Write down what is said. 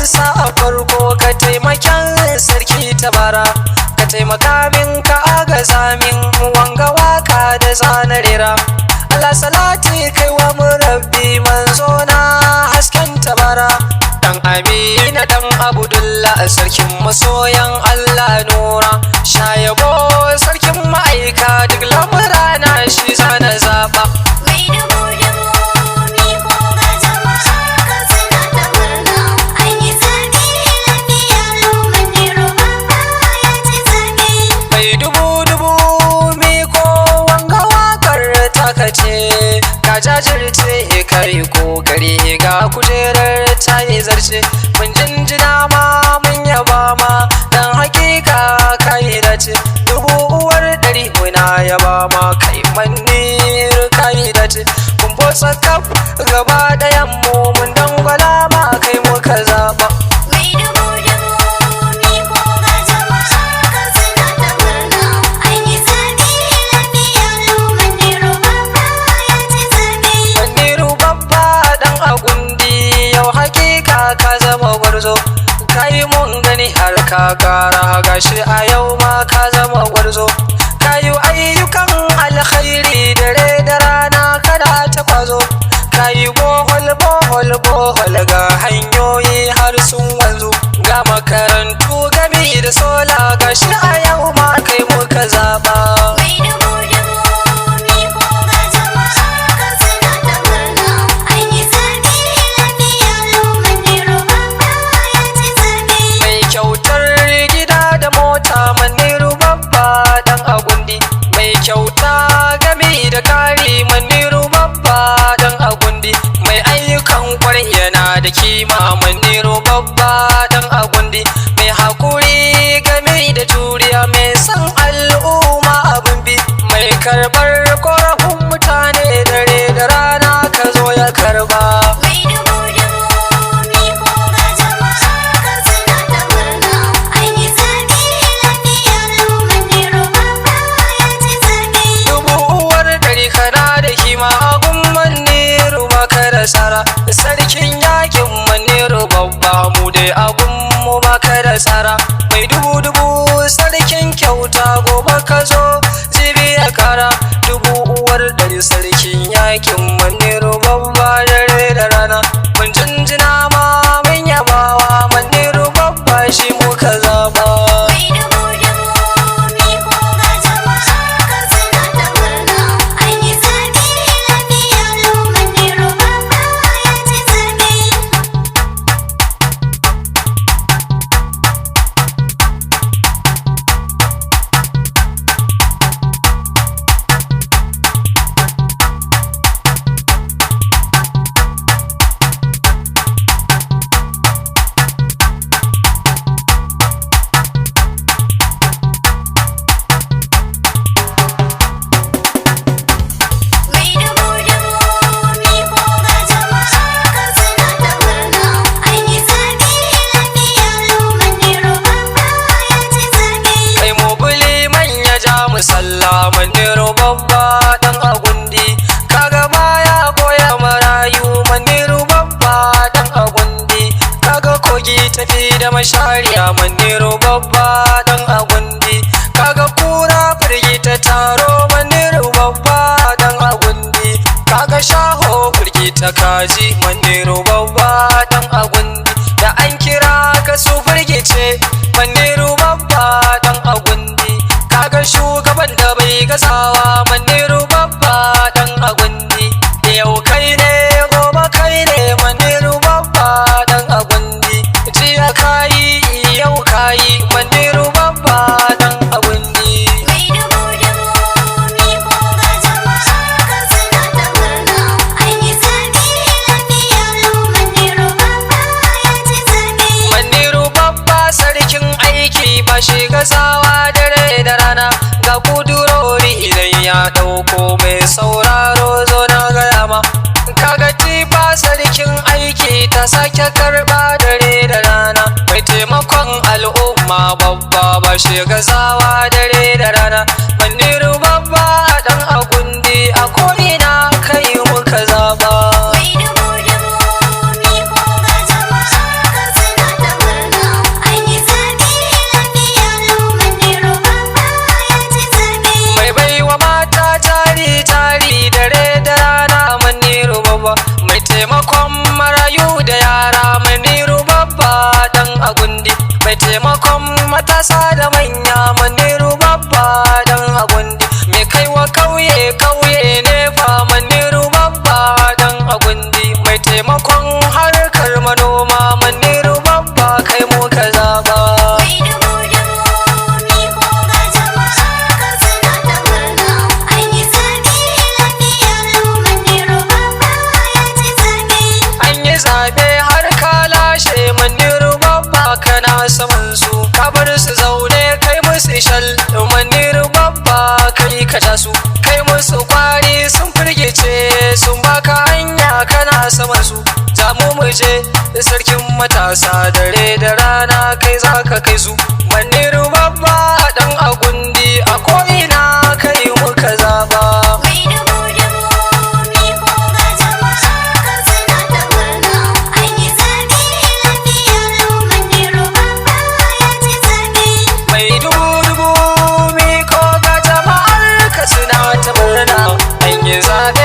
sa a farko ka taimaken sarki tabara ka taimaka min ka agaza min wanga waka da zanarera Allah salati kai wa murabbi manzo na hasken tabara dan Amina dan Abdullah sarkin masoyan Allah nura shayabo sarkin ma'aika duk lamurana shi zana zaba ka jajirce kai kokari ga kujerar ta yi zarce mun jinjina ma mun yaba ma dan hakika kai dace dubu uwar dari muna yaba ma kai manir kai dace kun botsa kaf gaba dayan mu mun dangwala ma kai muka zaba ka zama gwarzo kai mun gani har ka kara gashi a yau ma ka zama gwarzo kayi ayyukan alkhairi dare da rana kada ta kwazo kayi bohol bohol bohol ga hanyoyi har sun wanzu ga makarantu gami da sola gashi a yau ma kai muka zaba kyauta gami da kari maniru babba dan agundi mai ayyukan kwarai yana da kima maniru babba dan agundi mai hakuri gami da juriya mai san al'umma abin bi mai karbar korafin mutane dare da rana ka zo ya karba sarkin yakin maniru babba mu dai abun mu baka da tsara mai dubu dubu sarkin kyauta gobe ka zo jibi ya kara dubu uwar dari sarkin yakin maniru babba dare da rana mun jinjina ma mun yabawa maniru babba shi muka zaba sallah maniru babba dan agundi kaga baya goya marayu maniru babba dan agundi kaga kogi tafi da mashariya maniru babba dan agundi kaga kura firgita taro maniru babba dan agundi kaga shaho firgita kaji maniru babba dan agundi da an kira ka su firgice maniru babba dan agundi kaga shugaban da bai gazawa maniru babba dan agundi yau kai ne gobe kai ne maniru babba dan agundi jiya kayi yau kayi maniru babba dan agundi maniru babba sarkin aiki ba shi gazawa dare da rana ga kudurori idan ya dauko mai sauraro zo na gaya ma kaga tifa sarkin aiki ta sake karba dare da rana mai taimakon al'umma babba ba shi gazawa dare da rana maniru babba dan agundi a ko'ina kai muka zaba musu zaune kai musu shal Maniru babba kai ka ja su kai musu kwari sun firgice sun baka hanya kana saman su za mu je sarkin matasa dare da rana kai za ka kai su Maniru babba dan agundi a ko'ina kai muka zaba zaɓe